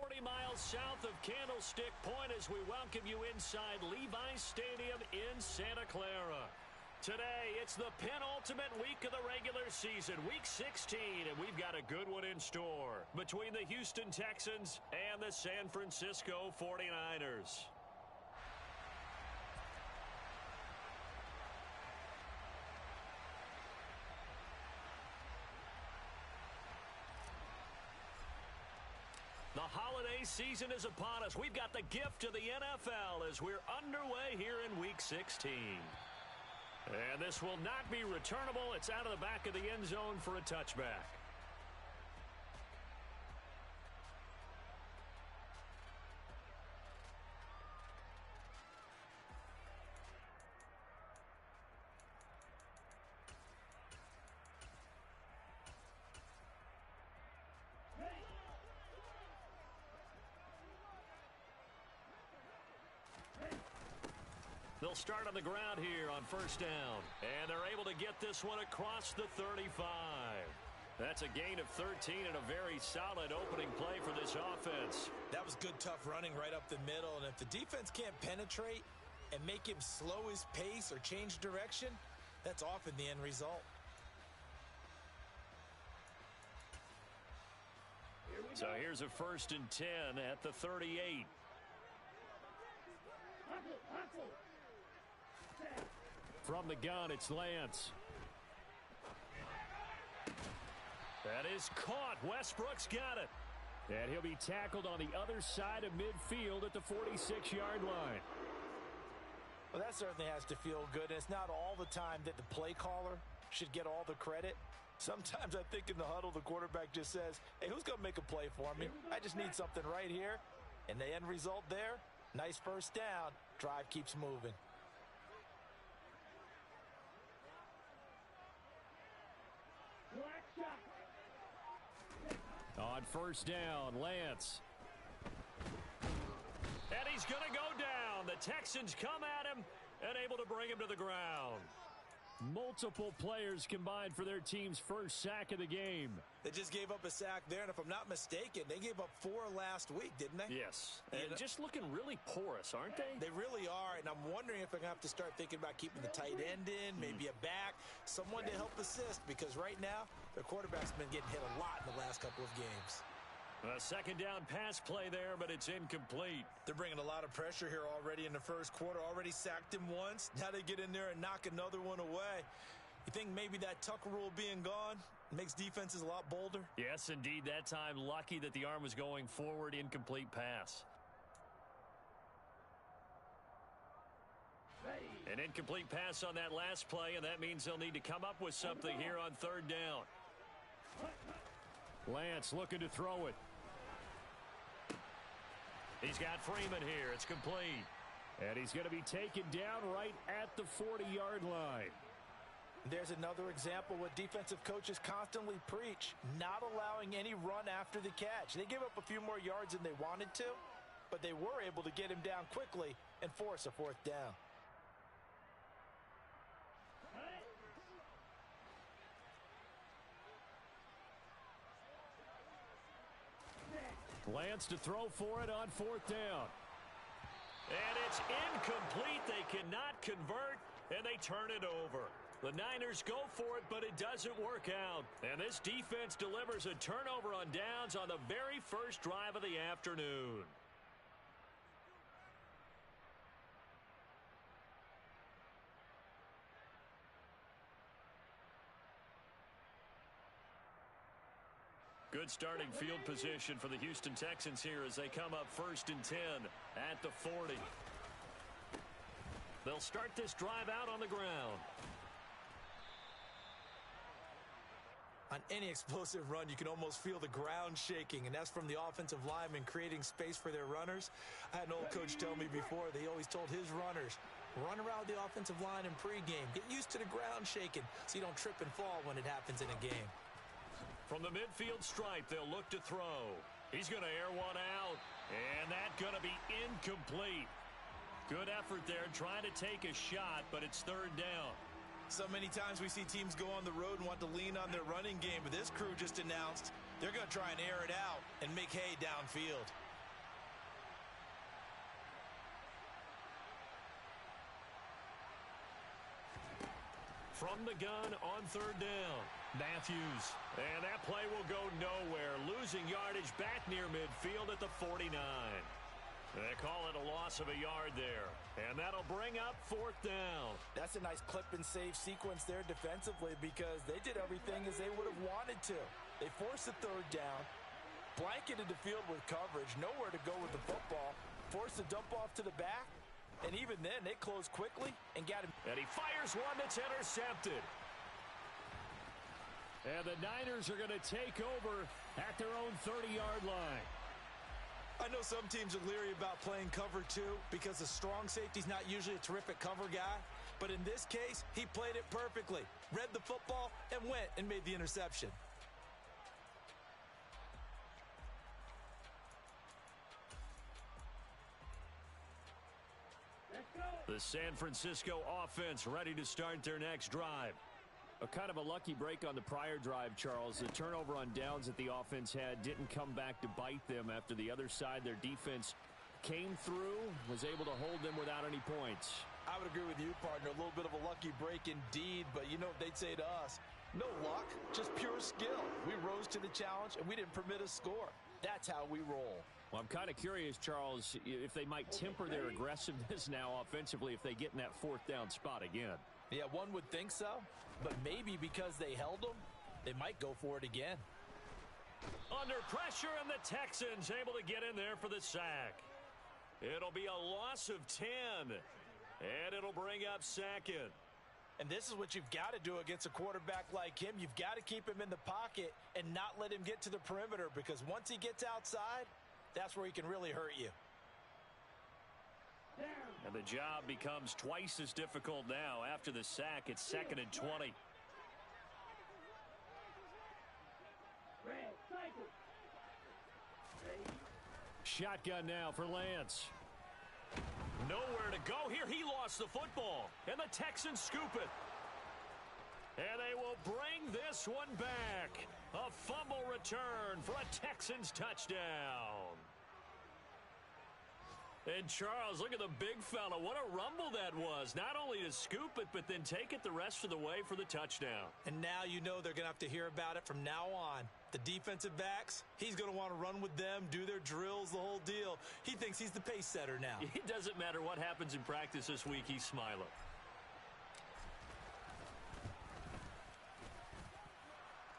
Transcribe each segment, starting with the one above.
40 miles south of Candlestick Point as we welcome you inside Levi's Stadium in Santa Clara. Today, it's the penultimate week of the regular season, Week 16, and we've got a good one in store between the Houston Texans and the San Francisco 49ers. The holiday season is upon us. We've got the gift of the NFL as we're underway here in Week 16. And this will not be returnable. It's out of the back of the end zone for a touchback. They'll start on the ground here on first down. And they're able to get this one across the 35. That's a gain of 13 and a very solid opening play for this offense. That was good, tough running right up the middle. And if the defense can't penetrate and make him slow his pace or change direction, that's often the end result. So here's a 1st and 10 at the 38. From the gun, it's Lance. That is caught. Westbrook's got it. And he'll be tackled on the other side of midfield at the 46-yard line. Well, that certainly has to feel good. And it's not all the time that the play caller should get all the credit. Sometimes I think in the huddle, the quarterback just says, hey, who's going to make a play for me? I just need something right here. And the end result there, nice first down. Drive keeps moving. On first down, Lance. And he's going to go down. The Texans come at him and able to bring him to the ground. Multiple players combined for their team's first sack of the game. They just gave up a sack there, and if I'm not mistaken, they gave up 4 last week, didn't they? Yes, and just looking really porous, aren't they? They really are, and I'm wondering if they're going to have to start thinking about keeping the tight end in, maybe a back, someone to help assist, because right now, their quarterback's been getting hit a lot in the last couple of games. A second down pass play there, but it's incomplete. They're bringing a lot of pressure here already in the first quarter. Already sacked him once. Now they get in there and knock another one away. You think maybe that Tucker rule being gone makes defenses a lot bolder? Yes, indeed. That time, lucky that the arm was going forward. Incomplete pass. An incomplete pass on that last play, and that means they'll need to come up with something here on third down. Lance looking to throw it. He's got Freeman here. It's complete. And he's going to be taken down right at the 40-yard line. There's another example what defensive coaches constantly preach, not allowing any run after the catch. They gave up a few more yards than they wanted to, but they were able to get him down quickly and force a 4th down. Lance to throw for it on 4th down. And it's incomplete. They cannot convert, and they turn it over. The Niners go for it, but it doesn't work out. And this defense delivers a turnover on downs on the very first drive of the afternoon. Good starting field position for the Houston Texans here as they come up 1st and 10 at the 40. They'll start this drive out on the ground. On any explosive run, you can almost feel the ground shaking, and that's from the offensive linemen creating space for their runners. I had an old coach tell me before, they always told his runners, run around the offensive line in pregame. Get used to the ground shaking so you don't trip and fall when it happens in a game. From the midfield stripe, they'll look to throw. He's going to air one out, and that's going to be incomplete. Good effort there trying to take a shot, but it's 3rd down. So many times we see teams go on the road and want to lean on their running game, but this crew just announced they're going to try and air it out and make hay downfield. From the gun on third down, Matthews. And that play will go nowhere, losing yardage back near midfield at the 49. They call it a loss of a yard there, and that'll bring up fourth down. That's a nice clip and save sequence there defensively because they did everything as they would have wanted to. They forced the third down, blanketed the field with coverage, nowhere to go with the football, forced the dump off to the back, and even then they closed quickly and got him. And he fires one that's intercepted. And the Niners are going to take over at their own 30-yard line. I know some teams are leery about playing cover two because the strong safety's not usually a terrific cover guy. But in this case, he played it perfectly, read the football, and went and made the interception. The San Francisco offense ready to start their next drive. A kind of a lucky break on the prior drive, Charles. The turnover on downs that the offense had didn't come back to bite them after the other side. Their defense came through, was able to hold them without any points. I would agree with you, partner. A little bit of a lucky break indeed, but you know what they'd say to us? No luck, just pure skill. We rose to the challenge, and we didn't permit a score. That's how we roll. Well, I'm kind of curious, Charles, if they might temper their aggressiveness now offensively if they get in that fourth down spot again. Yeah, one would think so, but maybe because they held them, they might go for it again. Under pressure, and the Texans able to get in there for the sack. It'll be a loss of 10, and it'll bring up second. And this is what you've got to do against a quarterback like him. You've got to keep him in the pocket and not let him get to the perimeter because once he gets outside, that's where he can really hurt you. And the job becomes twice as difficult now. After the sack, it's 2nd and 20. Shotgun now for Lance. Nowhere to go here. He lost the football. And the Texans scoop it. And they will bring this one back. A fumble return for a Texans touchdown. And Charles, look at the big fella. What a rumble that was. Not only to scoop it, but then take it the rest of the way for the touchdown. And now you know they're going to have to hear about it from now on. The defensive backs, he's going to want to run with them, do their drills, the whole deal. He thinks he's the pace setter now. It doesn't matter what happens in practice this week. He's smiling.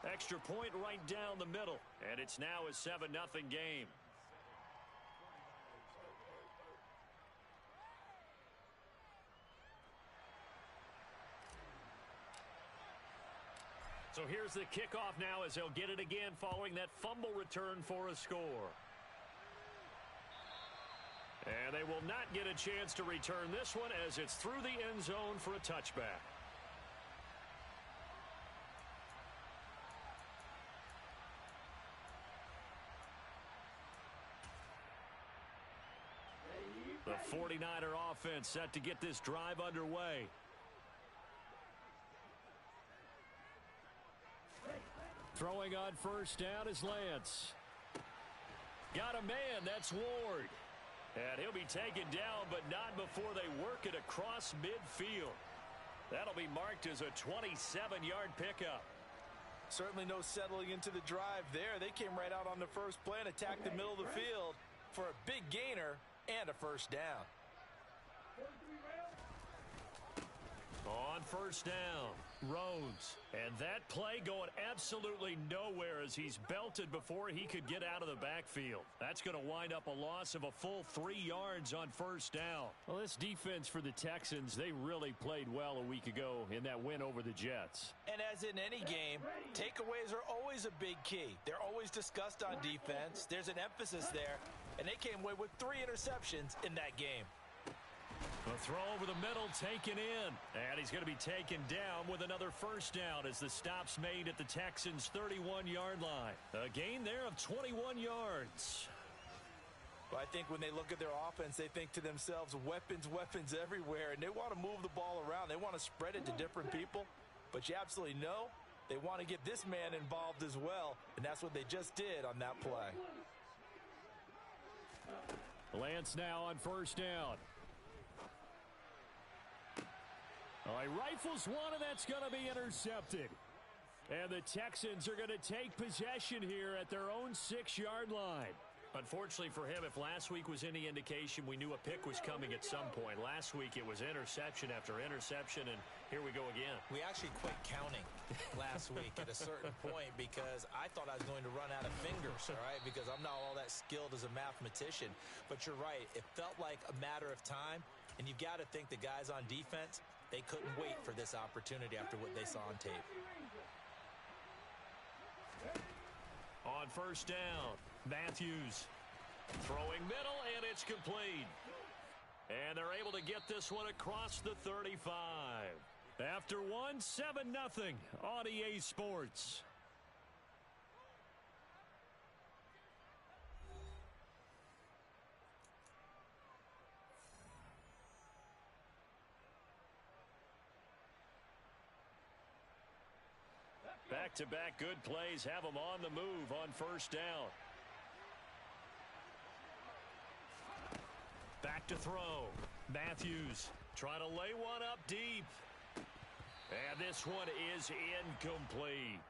Extra point right down the middle. And it's now a 7-0 game. So here's the kickoff now as they'll get it again following that fumble return for a score. And they will not get a chance to return this one as it's through the end zone for a touchback. The 49er offense set to get this drive underway. Throwing on first down is Lance. Got a man, that's Ward. And he'll be taken down, but not before they work it across midfield. That'll be marked as a 27-yard pickup. Certainly no settling into the drive there. They came right out on the first play and attacked the middle of the field for a big gainer and a first down. On first down, Rhodes. And that play going absolutely nowhere as he's belted before he could get out of the backfield. That's going to wind up a loss of a full 3 yards on first down. Well, this defense for the Texans, they really played well a week ago in that win over the Jets. And as in any game, takeaways are always a big key. They're always discussed on defense. There's an emphasis there. And they came away with 3 interceptions in that game. The throw over the middle taken in. And he's going to be taken down with another first down as the stop's made at the Texans' 31-yard line. A gain there of 21 yards. Well, I think when they look at their offense, they think to themselves, weapons, weapons everywhere. And they want to move the ball around. They want to spread it to different people. But you absolutely know they want to get this man involved as well. And that's what they just did on that play. Lance now on first down. Oh, he rifles one, and that's going to be intercepted. And the Texans are going to take possession here at their own 6-yard line. Unfortunately for him, if last week was any indication, we knew a pick was coming at some point. Last week it was interception after interception, and here we go again. We actually quit counting last week at a certain point because I thought I was going to run out of fingers, all right, because I'm not all that skilled as a mathematician. But you're right. It felt like a matter of time, and you've got to think the guys on defense, they couldn't wait for this opportunity after what they saw on tape. On first down, Matthews throwing middle, and it's complete. And they're able to get this one across the 35. After one, 7-0 on EA Sports. Back-to-back good plays have them on the move on first down. Back to throw. Matthews trying to lay one up deep. And this one is incomplete.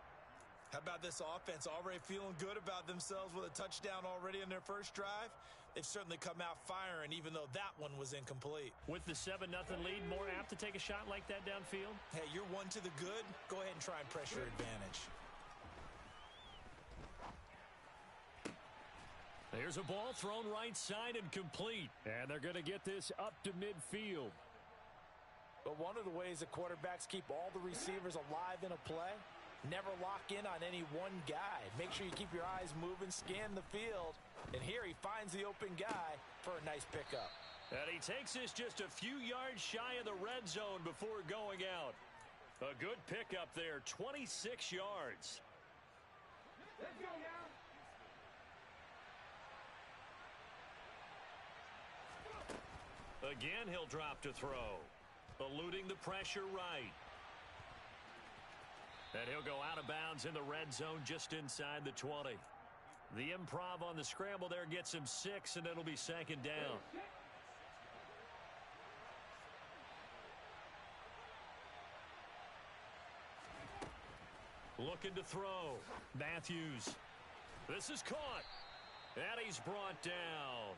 How about this offense already feeling good about themselves with a touchdown already in their first drive? They've certainly come out firing, even though that one was incomplete. With the 7-0 lead, more apt to take a shot like that downfield? Hey, you're one to the good. Go ahead and try and press your advantage. There's a ball thrown right side and complete. And they're going to get this up to midfield. But one of the ways that quarterbacks keep all the receivers alive in a play, never lock in on any one guy. Make sure you keep your eyes moving, scan the field. And here he finds the open guy for a nice pickup. And he takes this just a few yards shy of the red zone before going out. A good pickup there, 26 yards. Let's go now. Again, he'll drop to throw. Eluding the pressure right. And he'll go out of bounds in the red zone just inside the 20. The improv on the scramble there gets him 6, and it'll be second down. Looking to throw. Matthews. This is caught. And he's brought down.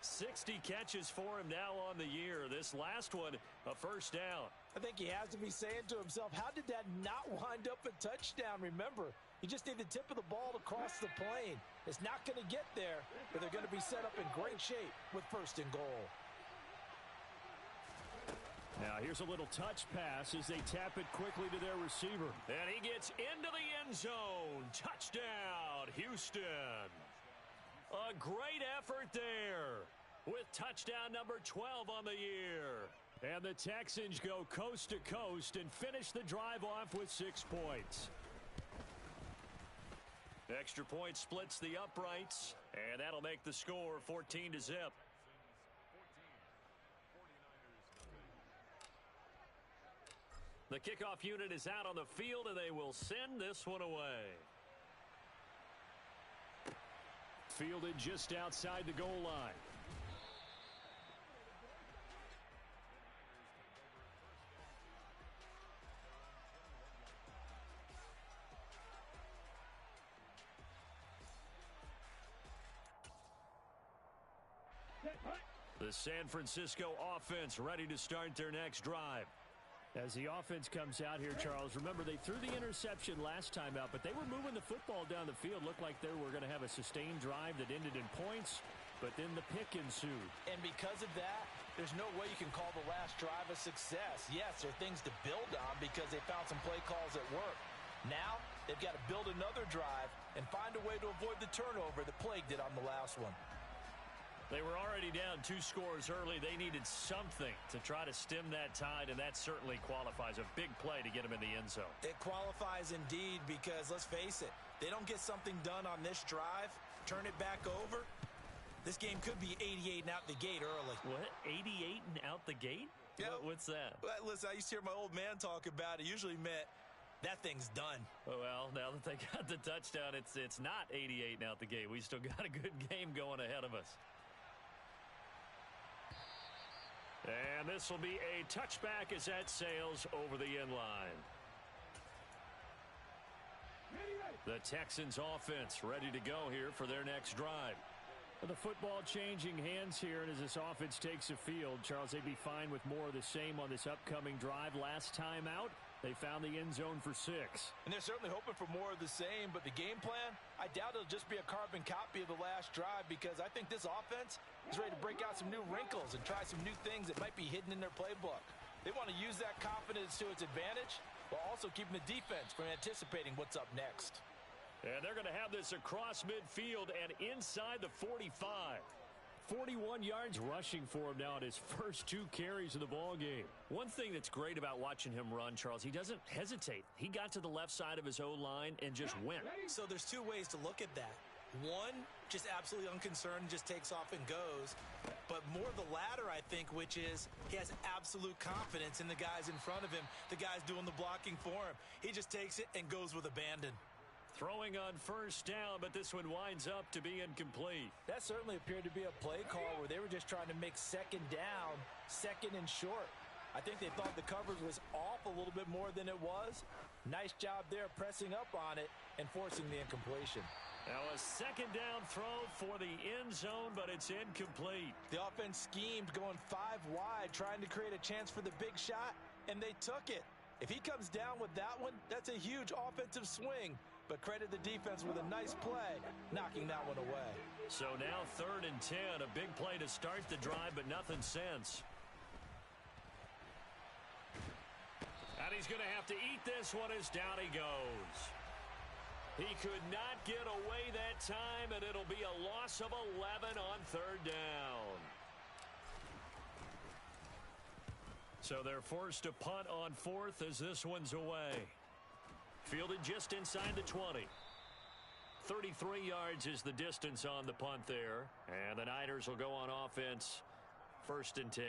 60 catches for him now on the year. This last one, a first down. I think he has to be saying to himself, how did that not wind up a touchdown? Remember, you just need the tip of the ball to cross the plane. It's not going to get there, but they're going to be set up in great shape with first and goal. Now here's a little touch pass as they tap it quickly to their receiver. And he gets into the end zone. Touchdown, Houston. A great effort there with touchdown number 12 on the year. And the Texans go coast to coast and finish the drive off with 6 points. Extra point splits the uprights, and that'll make the score 14-0. The kickoff unit is out on the field, and they will send this one away. Fielded just outside the goal line. The San Francisco offense ready to start their next drive. As the offense comes out here, Charles, remember they threw the interception last time out, but they were moving the football down the field. Looked like they were going to have a sustained drive that ended in points, but then the pick ensued. And because of that, there's no way you can call the last drive a success. Yes, there are things to build on because they found some play calls that work. Now, they've got to build another drive and find a way to avoid the turnover that plagued it on the last one. They were already down 2 scores early. They needed something to try to stem that tide, and that certainly qualifies. A big play to get them in the end zone. It qualifies indeed because, let's face it, they don't get something done on this drive, turn it back over, this game could be 88 and out the gate early. What? 88 and out the gate? Yeah. What's that? Well, listen, I used to hear my old man talk about it. Usually meant that thing's done. Well, now that they got the touchdown, it's not 88 and out the gate. We still got a good game going ahead of us. And this will be a touchback as that sails over the end line. The Texans offense ready to go here for their next drive. The football changing hands here, and as this offense takes the field, Charles, they'd be fine with more of the same on this upcoming drive. Last time out, they found the end zone for 6. And they're certainly hoping for more of the same, but the game plan, I doubt it'll just be a carbon copy of the last drive, because I think this offense is ready to break out some new wrinkles and try some new things that might be hidden in their playbook. They want to use that confidence to its advantage while also keeping the defense from anticipating what's up next. And they're going to have this across midfield and inside the 45. 41 yards rushing for him now at his first 2 carries of the ball game. One thing that's great about watching him run, Charles, he doesn't hesitate. He got to the left side of his O-line and just went. So there's 2 ways to look at that. One, just absolutely unconcerned, just takes off and goes. But more the latter, I think, which is he has absolute confidence in the guys in front of him, the guys doing the blocking for him. He just takes it and goes with abandon. Throwing on first down, but this one winds up to be incomplete. That certainly appeared to be a play call where they were just trying to make second down, second and short. I think they thought the coverage was off a little bit more than it was. Nice job there pressing up on it and forcing the incompletion. Now a second down throw for the end zone, but it's incomplete. The offense schemed going 5 wide, trying to create a chance for the big shot, and they took it. If he comes down with that one, that's a huge offensive swing. But credit the defense with a nice play, knocking that one away. So now 3rd and 10, a big play to start the drive, but nothing since. And he's going to have to eat this one as down he goes. He could not get away that time, and it'll be a loss of 11 on 3rd down. So they're forced to punt on 4th as this one's away. Fielded just inside the 20. 33 yards is the distance on the punt there. And the Niners will go on offense 1st and 10.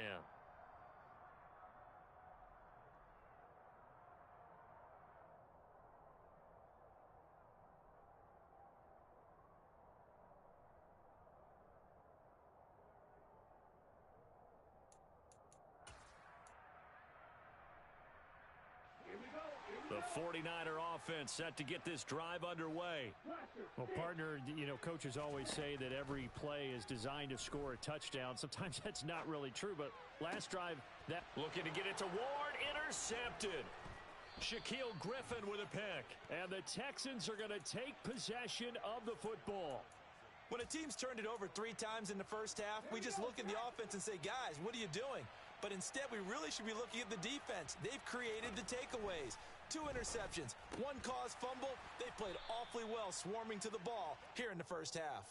The 49er offense set to get this drive underway. Well, partner, coaches always say that every play is designed to score a touchdown. Sometimes that's not really true, but last drive, that... Looking to get it to Ward, intercepted. Shaquille Griffin with a pick. And the Texans are going to take possession of the football. When a team's turned it over 3 times in the first half, we just look at the offense and say, guys, what are you doing? But instead, we really should be looking at the defense. They've created the takeaways. 2 interceptions, 1 caused fumble. They played awfully well swarming to the ball here in the first half.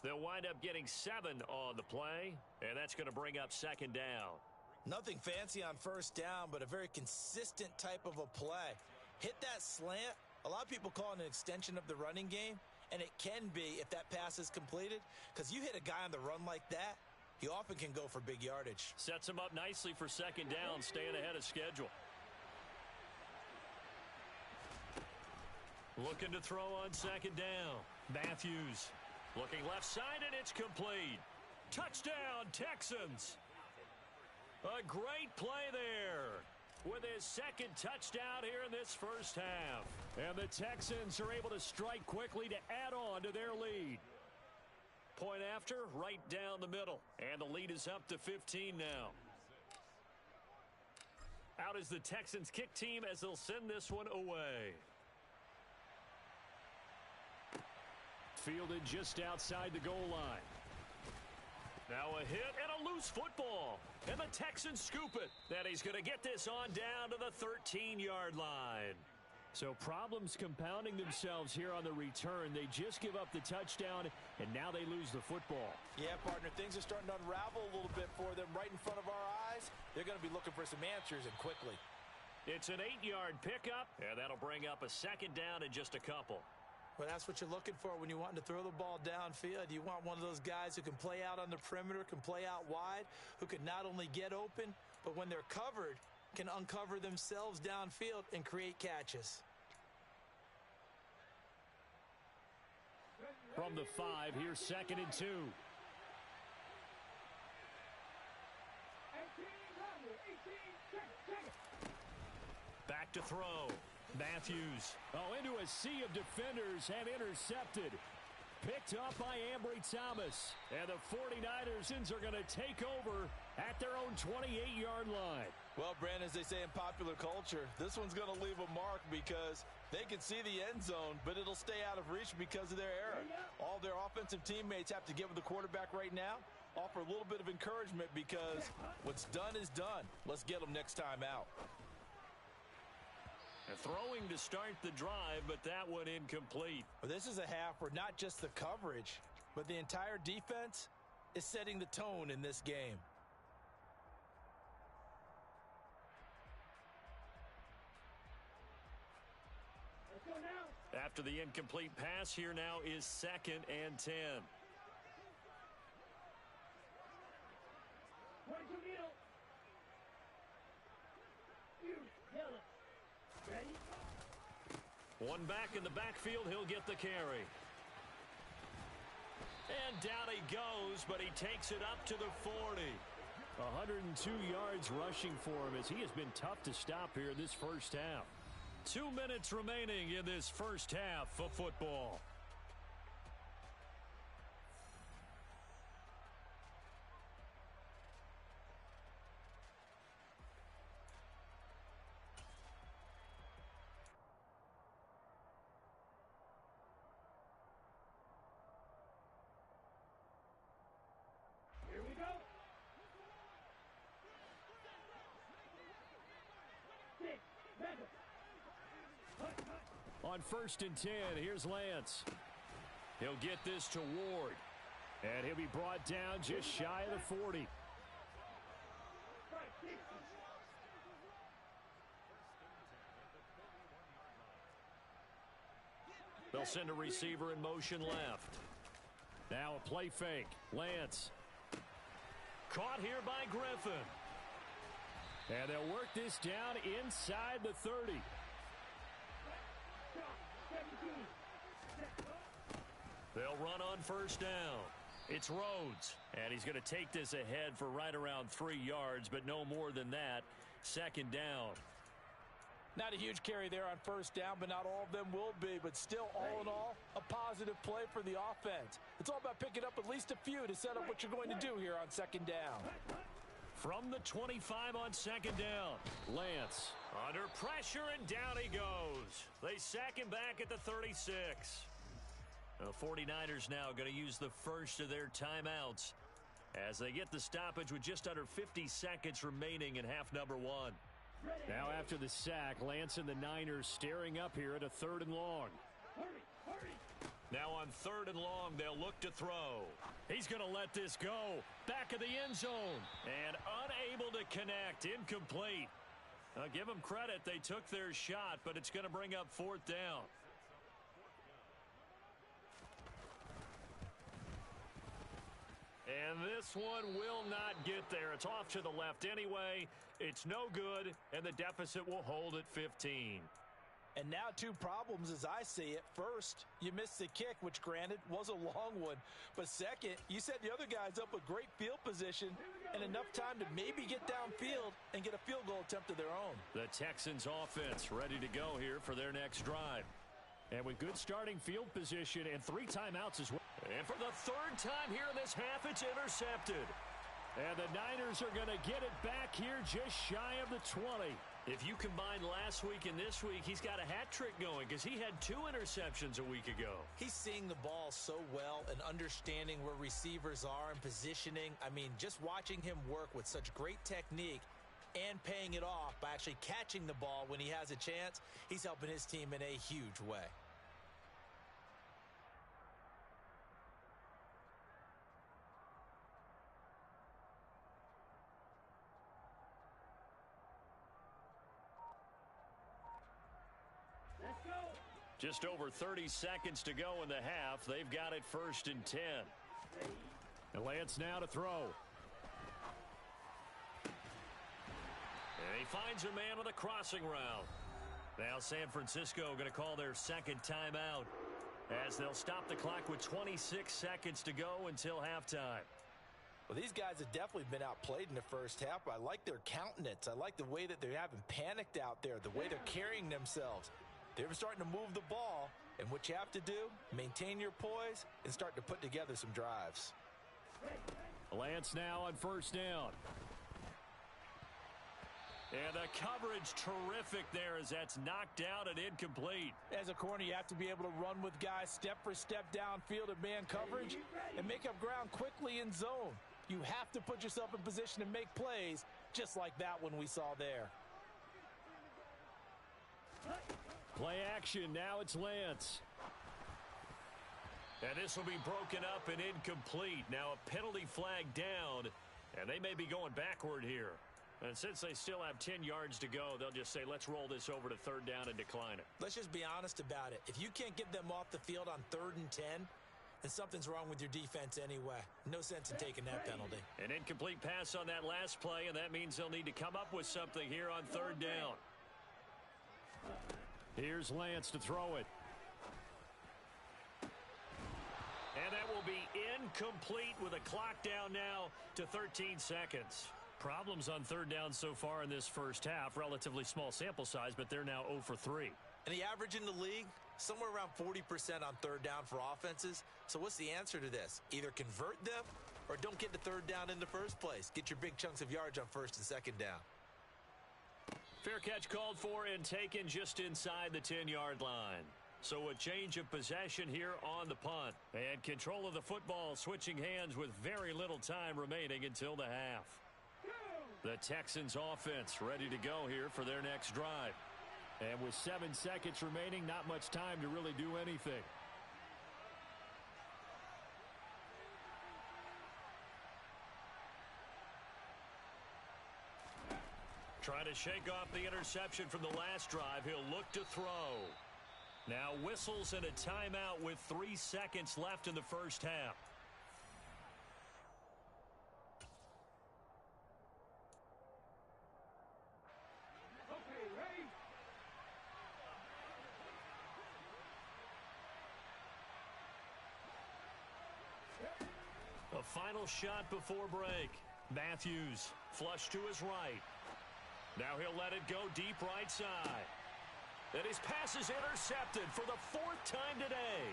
They'll wind up getting 7 on the play, and that's going to bring up 2nd down. Nothing fancy on first down, but a very consistent type of a play. Hit that slant. A lot of people call it an extension of the running game, and it can be if that pass is completed, because you hit a guy on the run like that, he often can go for big yardage. Sets him up nicely for 2nd down, staying ahead of schedule. Looking to throw on 2nd down. Matthews looking left side, and it's complete. Touchdown, Texans. A great play there with his 2nd touchdown here in this first half. And the Texans are able to strike quickly to add on to their lead. Point after, right down the middle. And the lead is up to 15 now. Out is the Texans kick team as they'll send this one away. Fielded just outside the goal line. Now a hit and a loose football. And the Texans scoop it. Then he's going to get this on down to the 13-yard line. So problems compounding themselves here on the return. They just give up the touchdown, and now they lose the football. Yeah, partner, things are starting to unravel a little bit for them right in front of our eyes. They're going to be looking for some answers, and quickly. It's an 8-yard pickup, and that'll bring up a 2nd down in just a couple. Well, that's what you're looking for when you want to throw the ball downfield. You want one of those guys who can play out on the perimeter, can play out wide, who can not only get open, but when they're covered, can uncover themselves downfield and create catches. From the 5, here's 2nd and 2. to throw. Matthews. Oh, into a sea of defenders and intercepted. Picked up by Ambry Thomas. And the 49ers are going to take over at their own 28-yard line. Well, Brandon, as they say in popular culture, this one's going to leave a mark because they can see the end zone, but it'll stay out of reach because of their error. All their offensive teammates have to give the quarterback right now, offer a little bit of encouragement because what's done is done. Let's get them next time out. And throwing to start the drive, but that one incomplete. Well, this is a half where not just the coverage, but the entire defense is setting the tone in this game. After the incomplete pass, here now is 2nd and 10. One back in the backfield, he'll get the carry. And down he goes, but he takes it up to the 40. 102 yards rushing for him as he has been tough to stop here in this first half. 2 minutes remaining in this first half of football. Here we go. 6, 7. On 1st and 10, here's Lance. He'll get this to Ward. And he'll be brought down just shy of the 40. They'll send a receiver in motion left. Now a play fake. Lance. Caught here by Griffin. And they'll work this down inside the 30. They'll run on 1st down. It's Rhodes. And he's going to take this ahead for right around 3 yards, but no more than that. 2nd down. Not a huge carry there on 1st down, but not all of them will be. But still, all in all, a positive play for the offense. It's all about picking up at least a few to set up what you're going to do here on 2nd down. From the 25 on 2nd down. Lance. Under pressure, and down he goes. They sack him back at the 36. The 49ers now going to use the first of their timeouts as they get the stoppage with just under 50 seconds remaining in half number 1. Now after the sack, Lance and the Niners staring up here at a 3rd and long. Now on 3rd and long, they'll look to throw. He's going to let this go. Back of the end zone. And unable to connect. Incomplete. Give them credit. They took their shot, but it's going to bring up 4th down. And this one will not get there. It's off to the left anyway. It's no good, and the deficit will hold at 15. And now 2 problems as I see it. First, you missed the kick, which granted was a long one. But second, you set the other guys up with great field position and enough time to maybe get downfield and get a field goal attempt of their own. The Texans offense ready to go here for their next drive. And with good starting field position and 3 timeouts as well. And for the 3rd time here in this half, it's intercepted. And the Niners are going to get it back here just shy of the 20. If you combine last week and this week, he's got a hat trick going because he had 2 interceptions a week ago. He's seeing the ball so well and understanding where receivers are and positioning. I mean, just watching him work with such great technique and paying it off by actually catching the ball when he has a chance, he's helping his team in a huge way. Just over 30 seconds to go in the half. They've got it 1st and 10. And Lance now to throw. And he finds a man on the crossing route. Now San Francisco going to call their 2nd timeout as they'll stop the clock with 26 seconds to go until halftime. Well, these guys have definitely been outplayed in the first half. I like their countenance. I like the way that they haven't panicked out there, the way they're carrying themselves. They're starting to move the ball, and what you have to do, maintain your poise and start to put together some drives. Lance now on first down. And the coverage terrific there as that's knocked out and incomplete. As a corner, you have to be able to run with guys step for step downfield in man coverage and make up ground quickly in zone. You have to put yourself in position to make plays just like that one we saw there. Play action. Now it's Lance. And this will be broken up and incomplete. Now a penalty flag down, and they may be going backward here. And since they still have 10 yards to go, they'll just say, let's roll this over to third down and decline it. Let's just be honest about it. If you can't get them off the field on 3rd and 10, then something's wrong with your defense anyway. No sense in taking that penalty. An incomplete pass on that last play, and that means they'll need to come up with something here on 3rd down. Here's Lance to throw it. And that will be incomplete with a clock down now to 13 seconds. Problems on 3rd down so far in this first half. Relatively small sample size, but they're now 0 for 3. And the average in the league, somewhere around 40% on 3rd down for offenses. So what's the answer to this? Either convert them or don't get to 3rd down in the first place. Get your big chunks of yards on 1st and 2nd down. Fair catch called for and taken just inside the 10-yard line. So a change of possession here on the punt. And control of the football switching hands with very little time remaining until the half. The Texans offense ready to go here for their next drive. And with 7 seconds remaining, not much time to really do anything. Trying to shake off the interception from the last drive. He'll look to throw. Now whistles and a timeout with 3 seconds left in the first half. A final shot before break. Matthews flush to his right. Now he'll let it go deep right side. And his pass is intercepted for the 4th time today.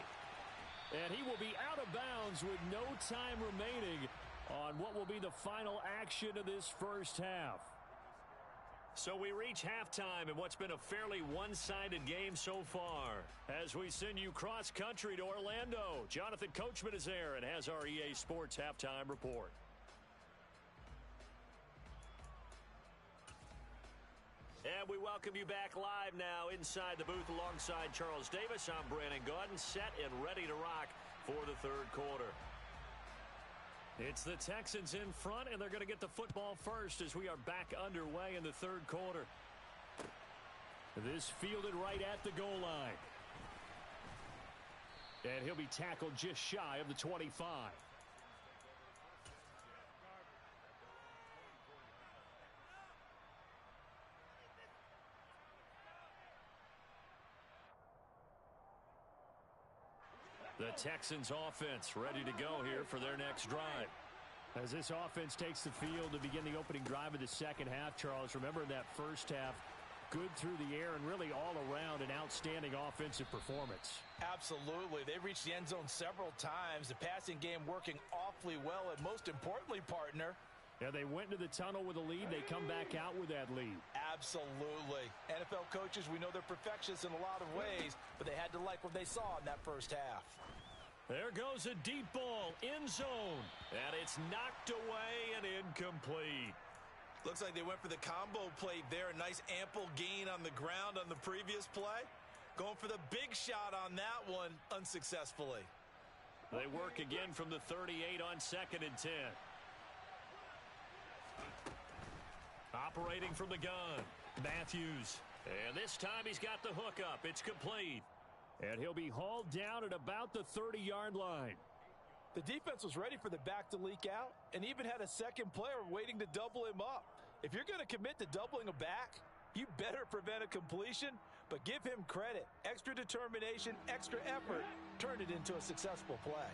And he will be out of bounds with no time remaining on what will be the final action of this first half. So we reach halftime in what's been a fairly one-sided game so far. As we send you cross-country to Orlando, Jonathan Coachman is there and has our EA Sports Halftime Report. And we welcome you back live now inside the booth alongside Charles Davis. I'm Brandon Gaudin, set and ready to rock for the 3rd quarter. It's the Texans in front, and they're going to get the football first as we are back underway in the 3rd quarter. This fielded right at the goal line. And he'll be tackled just shy of the 25. The Texans offense ready to go here for their next drive. As this offense takes the field to begin the opening drive of the second half, Charles, remember that first half, good through the air and really all around an outstanding offensive performance. Absolutely. They reached the end zone several times. The passing game working awfully well, and most importantly, partner, yeah, they went into the tunnel with a lead. They come back out with that lead. Absolutely. NFL coaches, we know they're perfectionists in a lot of ways, but they had to like what they saw in that first half. There goes a deep ball in zone, and it's knocked away and incomplete. Looks like they went for the combo plate there. A nice ample gain on the ground on the previous play. Going for the big shot on that one unsuccessfully. They work again from the 38 on 2nd and 10. Operating from the gun, Matthews. And this time he's got the hookup. It's complete. And he'll be hauled down at about the 30-yard line. The defense was ready for the back to leak out and even had a second player waiting to double him up. If you're going to commit to doubling a back, you better prevent a completion, but give him credit. Extra determination, extra effort, turned it into a successful play.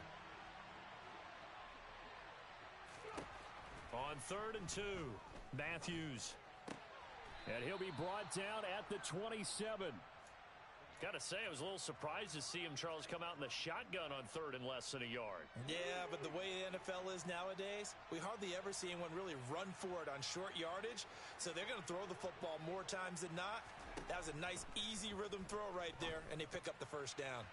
On 3rd and 2, Matthews. And he'll be brought down at the 27. Got to say, I was a little surprised to see him, Charles, come out in the shotgun on 3rd and less than a yard. Yeah, but the way the NFL is nowadays, we hardly ever see anyone really run for it on short yardage. So they're going to throw the football more times than not. That was a nice, easy rhythm throw right there, and they pick up the first down.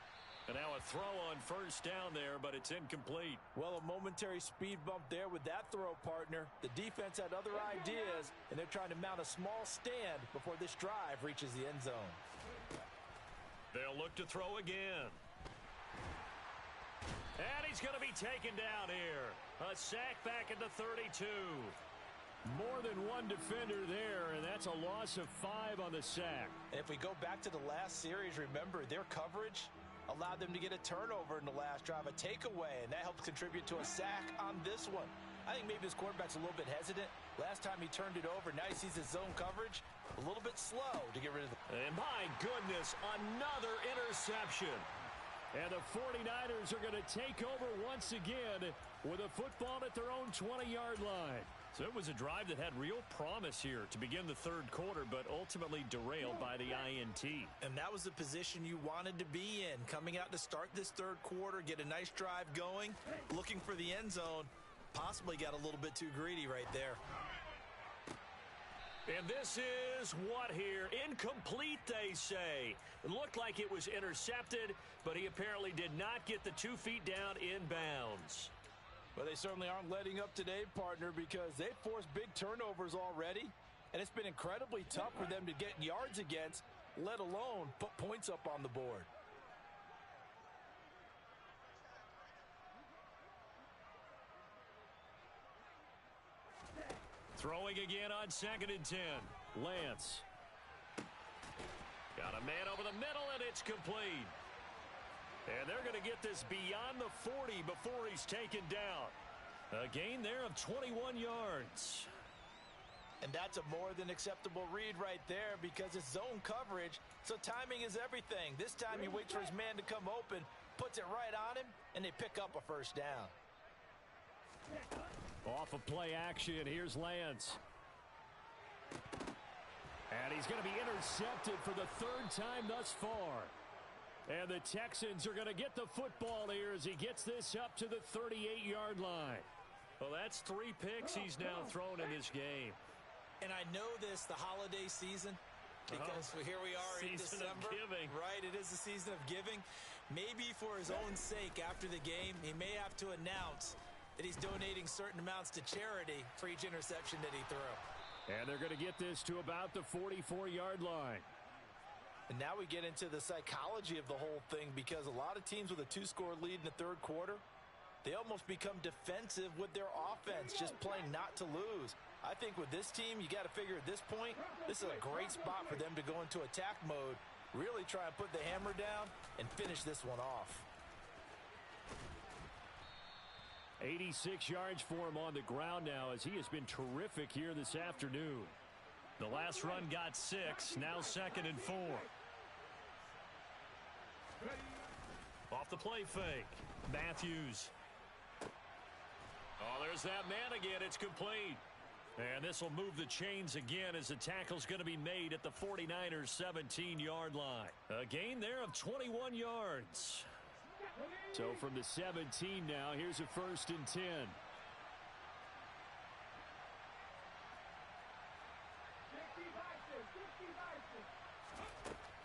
And now a throw on 1st down there, but it's incomplete. Well, a momentary speed bump there with that throw, partner. The defense had other ideas, and they're trying to mount a small stand before this drive reaches the end zone. They'll look to throw again. And he's going to be taken down here. A sack back at the 32. More than one defender there, and that's a loss of 5 on the sack. And if we go back to the last series, remember, their coverage allowed them to get a turnover in the last drive, a takeaway, and that helped contribute to a sack on this one. I think maybe this quarterback's a little bit hesitant. Last time he turned it over, now he sees his zone coverage a little bit slow to get rid of the... And my goodness, another interception. And the 49ers are going to take over once again with a football at their own 20-yard line. So it was a drive that had real promise here to begin the 3rd quarter, but ultimately derailed by the INT. And that was the position you wanted to be in. Coming out to start this 3rd quarter, get a nice drive going, looking for the end zone. Possibly got a little bit too greedy right there. And this is what here? Incomplete, they say. It looked like it was intercepted, but he apparently did not get the 2 feet down in bounds. Well, they certainly aren't letting up today, partner, because they've forced big turnovers already, and it's been incredibly tough for them to get yards against, let alone put points up on the board. Throwing again on 2nd and 10. Lance. Got a man over the middle, and it's complete. And they're going to get this beyond the 40 before he's taken down. A gain there of 21 yards. And that's a more than acceptable read right there because it's zone coverage, so timing is everything. This time he waits for his man to come open, puts it right on him, and they pick up a first down. Off of play action, here's Lance. And he's going to be intercepted for the 3rd time thus far. And the Texans are going to get the football here as he gets this up to the 38-yard line. Well, that's 3 picks he's now thrown in this game. And I know this, the holiday season, because here we are in December. Season of giving. Right, it is the season of giving. Maybe for his own sake after the game, he may have to announce that he's donating certain amounts to charity for each interception that he threw. And they're going to get this to about the 44-yard line. And now we get into the psychology of the whole thing because a lot of teams with a 2-score lead in the 3rd quarter, they almost become defensive with their offense, just playing not to lose. I think with this team, you got to figure at this point, this is a great spot for them to go into attack mode, really try and put the hammer down and finish this one off. 86 yards for him on the ground now as he has been terrific here this afternoon. The last run got 6, now 2nd and 4. Off the play fake, Matthews. Oh, there's that man again. It's complete. And this will move the chains again as the tackle's going to be made at the 49ers' 17-yard line. A gain there of 21 yards. So from the 17 now, here's a 1st and 10.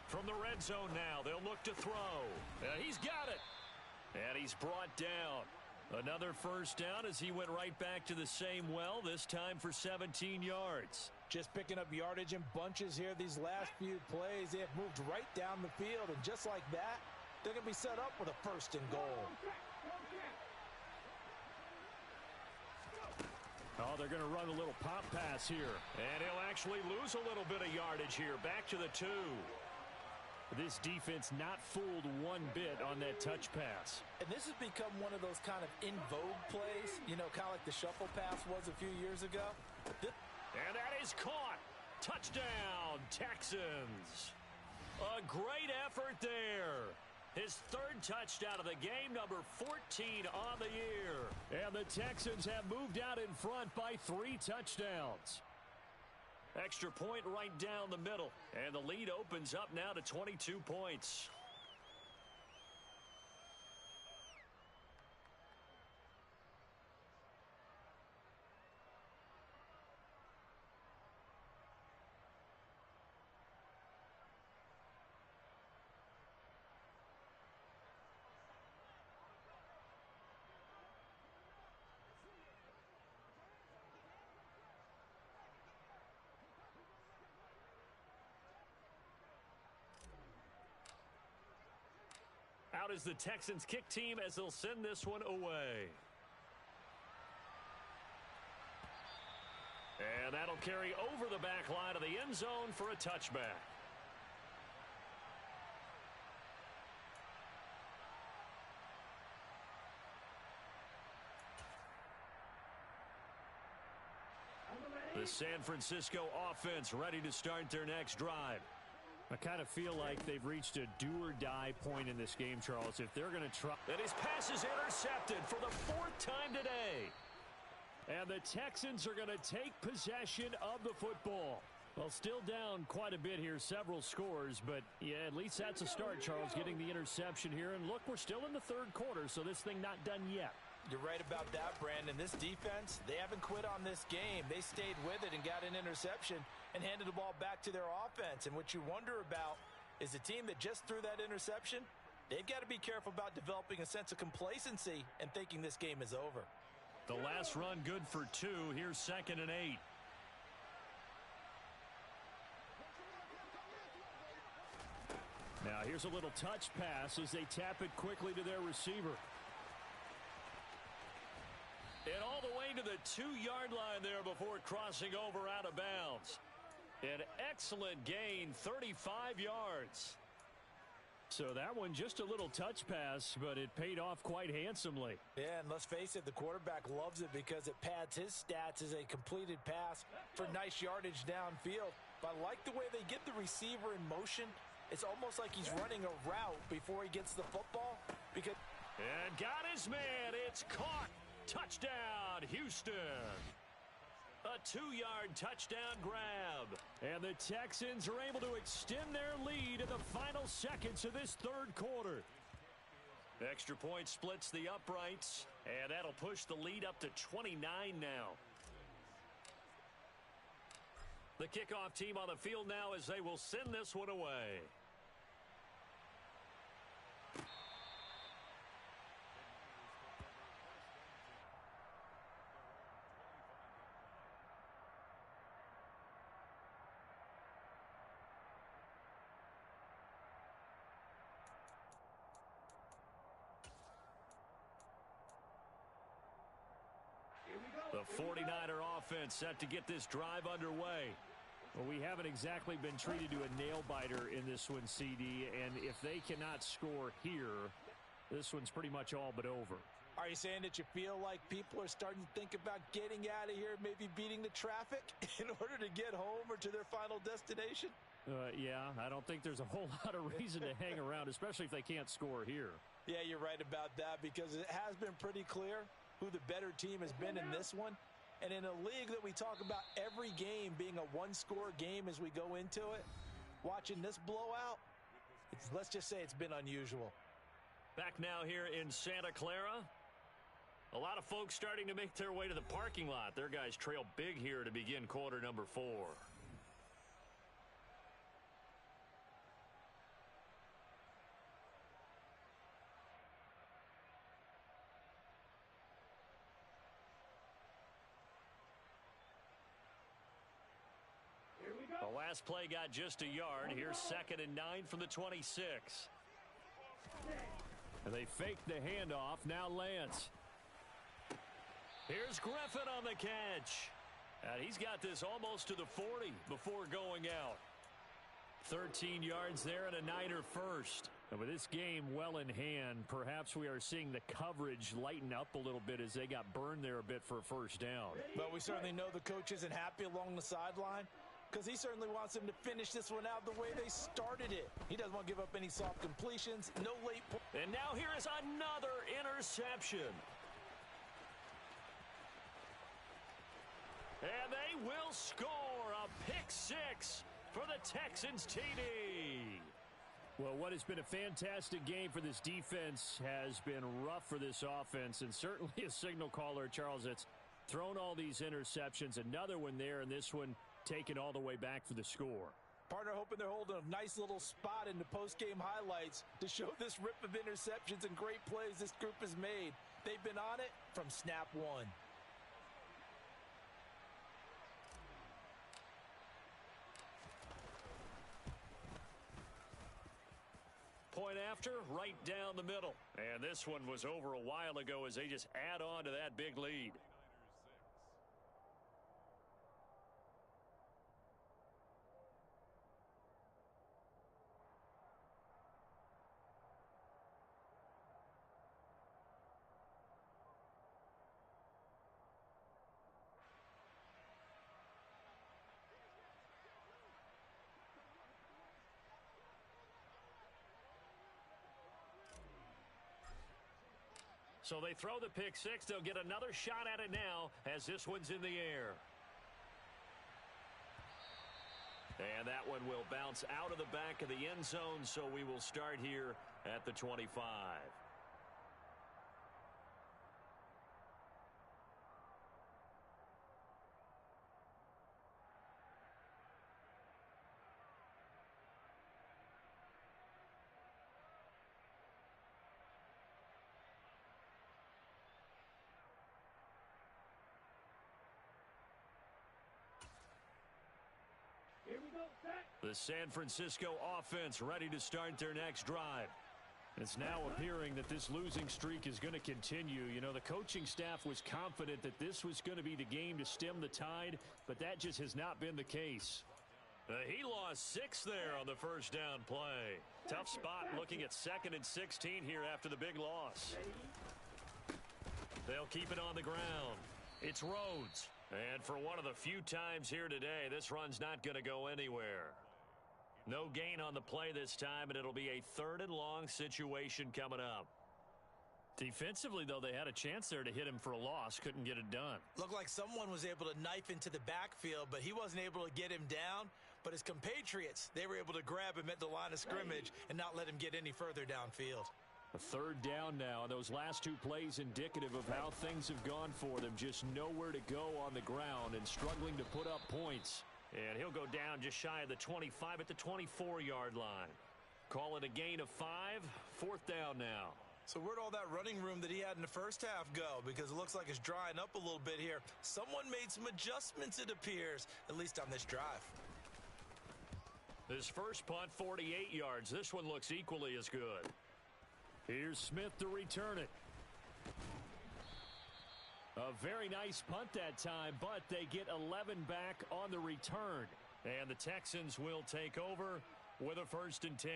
From the red zone now, they'll look to throw. He's got it. And he's brought down. Another first down as he went right back to the same well, this time for 17 yards. Just picking up yardage in bunches here these last few plays. They have moved right down the field, and just like that, they're going to be set up with a 1st and goal. Oh, they're going to run a little pop pass here. And he'll actually lose a little bit of yardage here. Back to the 2. This defense not fooled one bit on that touch pass. And this has become one of those kind of in vogue plays, you know, kind of like the shuffle pass was a few years ago. And that is caught. Touchdown, Texans. A great effort there. His third touchdown of the game, number 14 on the year. And the Texans have moved out in front by 3 touchdowns. Extra point right down the middle. And the lead opens up now to 22 points. Out is the Texans kick team as they'll send this one away. And that'll carry over the back line of the end zone for a touchback. The San Francisco offense ready to start their next drive. I kind of feel like they've reached a do-or-die point in this game, Charles. If they're going to try... And his pass is intercepted for the 4th time today. And the Texans are going to take possession of the football. Well, still down quite a bit here, several scores. But, yeah, at least that's a start, Charles, getting the interception here. And, look, we're still in the 3rd quarter, so this thing not done yet. You're right about that, Brandon. This defense, they haven't quit on this game. They stayed with it and got an interception and handed the ball back to their offense. And what you wonder about is the team that just threw that interception, they've got to be careful about developing a sense of complacency and thinking this game is over. The last run good for 2. Here's 2nd and 8. Now here's a little touch pass as they tap it quickly to their receiver. And all the way to the 2-yard line there before crossing over out of bounds. An excellent gain, 35 yards. So that one just a little touch pass, but it paid off quite handsomely. Yeah, and let's face it, the quarterback loves it because it pads his stats as a completed pass for nice yardage downfield. But I like the way they get the receiver in motion. It's almost like he's running a route before he gets the football. And got his man. It's caught. Touchdown, Houston. A 2-yard touchdown grab. And the Texans are able to extend their lead in the final seconds of this 3rd quarter. Extra point splits the uprights, and that'll push the lead up to 29 now. The kickoff team on the field now as they will send this one away. The 49er offense set to get this drive underway. Well, we haven't exactly been treated to a nail-biter in this one, CD, and if they cannot score here, this one's pretty much all but over. Are you saying that you feel like people are starting to think about getting out of here, maybe beating the traffic in order to get home or to their final destination? Yeah, I don't think there's a whole lot of reason to hang around, especially if they can't score here. Yeah, you're right about that because it has been pretty clear who the better team has been in this one. And in a league that we talk about every game being a one-score game as we go into it, watching this blowout, let's just say it's been unusual. Back now here in Santa Clara. A lot of folks starting to make their way to the parking lot. Their guys trail big here to begin quarter number 4. The last play got just a yard. Here's 2nd and 9 from the 26. And they fake the handoff. Now Lance. Here's Griffin on the catch. And he's got this almost to the 40 before going out. 13 yards there and a Niner first. And with this game well in hand, perhaps we are seeing the coverage lighten up a little bit as they got burned there a bit for a first down. But we certainly know the coach isn't happy along the sideline. because he certainly wants them to finish this one out the way they started it. He doesn't want to give up any soft completions, no late points. And now here is another interception. And they will score a pick six for the Texans TD. Well, what has been a fantastic game for this defense has been rough for this offense, and certainly a signal caller, Charles, that's thrown all these interceptions. Another one there, and this one taken all the way back for the score. Partner hoping they're holding a nice little spot in the post-game highlights to show this rip of interceptions and great plays this group has made. They've been on it from snap one. Point after, right down the middle. And this one was over a while ago as they just add on to that big lead. So they throw the pick six. They'll get another shot at it now as this one's in the air. And that one will bounce out of the back of the end zone, so we will start here at the 25. Here we go, set. The San Francisco offense ready to start their next drive. It's now appearing that this losing streak is going to continue. You know, the coaching staff was confident that this was going to be the game to stem the tide, but that just has not been the case. He lost 6 there on the first down play. Tough spot looking at 2nd and 16 here after the big loss. They'll keep it on the ground. It's Rhodes. And for one of the few times here today, this run's not going to go anywhere. No gain on the play this time, and it'll be a 3rd and long situation coming up. Defensively, though, they had a chance there to hit him for a loss. Couldn't get it done. Looked like someone was able to knife into the backfield, but he wasn't able to get him down. But his compatriots, they were able to grab him at the line of scrimmage and not let him get any further downfield. A 3rd down now. Those last 2 plays indicative of how things have gone for them. Just nowhere to go on the ground and struggling to put up points. And he'll go down just shy of the 25 at the 24-yard line. Call it a gain of 5. 4th down now. So where'd all that running room that he had in the first half go? Because it looks like it's drying up a little bit here. Someone made some adjustments, it appears, at least on this drive. His first punt, 48 yards. This one looks equally as good. Here's Smith to return it. A very nice punt that time, but they get 11 back on the return. And the Texans will take over with a 1st and 10.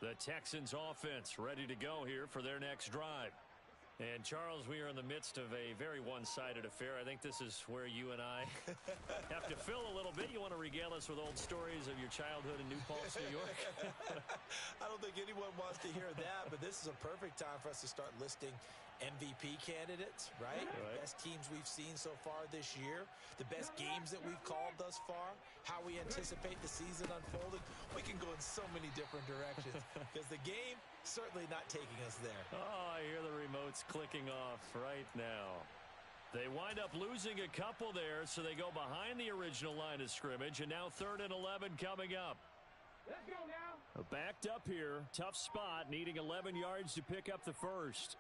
The Texans offense ready to go here for their next drive. And Charles, we are in the midst of a very one-sided affair. I think this is where you and I have to fill a little bit. You want to regale us with old stories of your childhood in New Paltz, New York? I don't think anyone wants to hear that, but this is a perfect time for us to start listing MVP candidates, right? The best teams we've seen so far this year, the best games that we've called thus far, how we anticipate the season unfolding. We can go in so many different directions because the game certainly not taking us there. Oh, I hear the remotes clicking off right now. They wind up losing a couple there, so they go behind the original line of scrimmage, and now 3rd and 11 coming up. Let's go now. Backed up here, tough spot, needing 11 yards to pick up the first.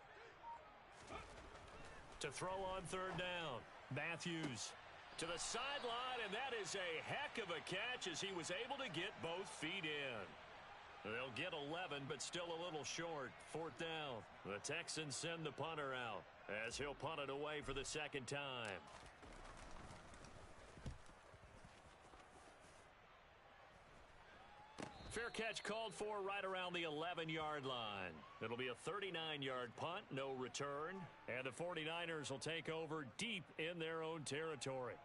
To throw on 3rd down, Matthews to the sideline, and that is a heck of a catch as he was able to get both feet in. They'll get 11, but still a little short. 4th down. The Texans send the punter out as he'll punt it away for the second time. Fair catch called for right around the 11-yard line. It'll be a 39-yard punt, no return. And the 49ers will take over deep in their own territory.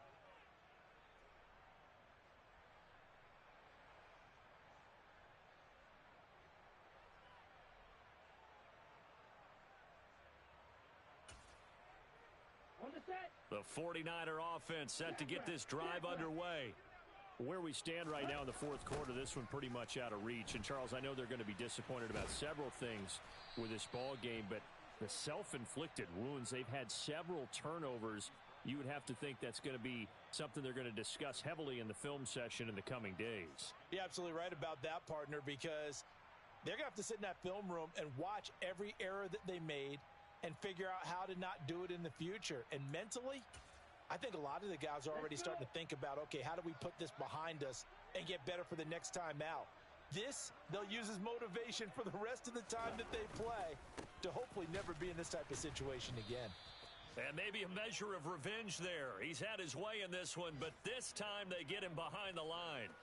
The 49er offense set to get this drive underway. Where we stand right now in the fourth quarter, this one pretty much out of reach. And, Charles, I know they're going to be disappointed about several things with this ball game, but the self-inflicted wounds, they've had several turnovers. You would have to think that's going to be something they're going to discuss heavily in the film session in the coming days. You're absolutely right about that, partner, because they're going to have to sit in that film room and watch every error that they made and figure out how to not do it in the future. And mentally, I think a lot of the guys are already starting to think about, okay, how do we put this behind us and get better for the next time out? This, they'll use as motivation for the rest of the time that they play to hopefully never be in this type of situation again. And maybe a measure of revenge there. He's had his way in this one, but this time they get him behind the line.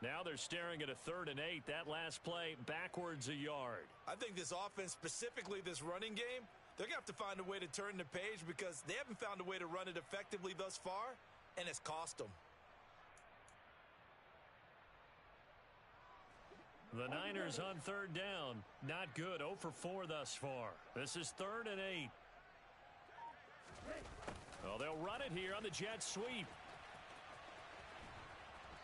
Now they're staring at a 3rd and 8. That last play backwards a yard. I think this offense, specifically this running game, they're going to have to find a way to turn the page because they haven't found a way to run it effectively thus far, and it's cost them. The Niners on 3rd down. Not good. 0 for 4 thus far. This is 3rd and 8. Well, they'll run it here on the jet sweep.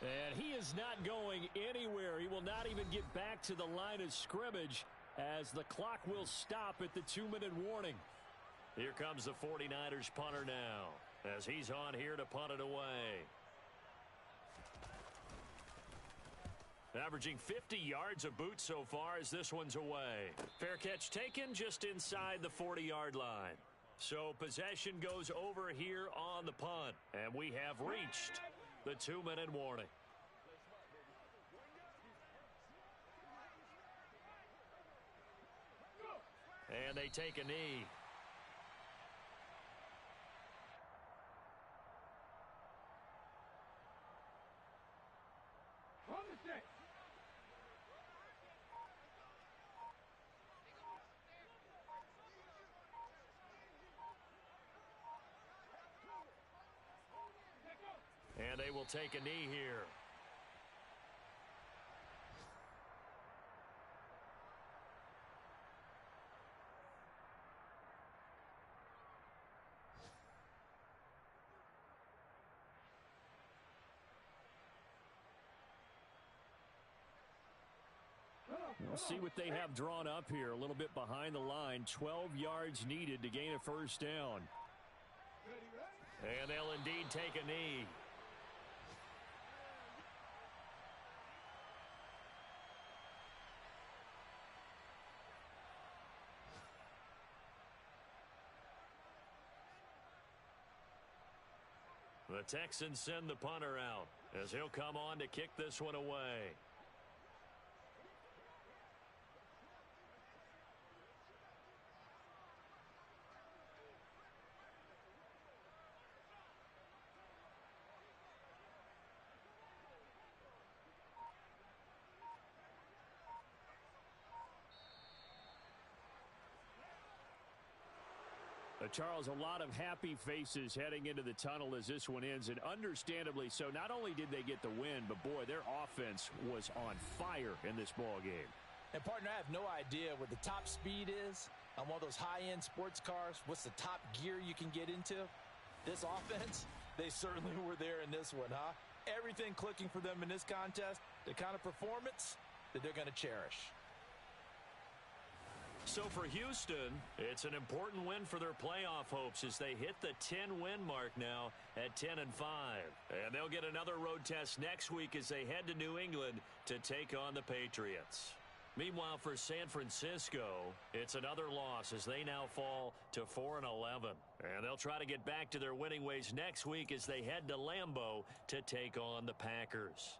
And he is not going anywhere. He will not even get back to the line of scrimmage as the clock will stop at the 2-minute warning. Here comes the 49ers punter now as he's on here to punt it away. Averaging 50 yards a boot so far as this one's away. Fair catch taken just inside the 40-yard line. So possession goes over here on the punt. And we have reached the 2-minute warning. And they take a knee. And they will take a knee here. We'll see what they have drawn up here. A little bit behind the line. 12 yards needed to gain a 1st down. And they'll indeed take a knee. The Texans send the punter out as he'll come on to kick this one away. Charles, a lot of happy faces heading into the tunnel as this one ends, and understandably so. Not only did they get the win, but, boy, their offense was on fire in this ball game. And, partner, I have no idea what the top speed is on one of those high-end sports cars. What's the top gear you can get into? This offense, they certainly were there in this one, huh? Everything clicking for them in this contest, the kind of performance that they're going to cherish. So for Houston, it's an important win for their playoff hopes as they hit the 10-win mark now at 10-5. And they'll get another road test next week as they head to New England to take on the Patriots. Meanwhile, for San Francisco, it's another loss as they now fall to 4-11. And they'll try to get back to their winning ways next week as they head to Lambeau to take on the Packers.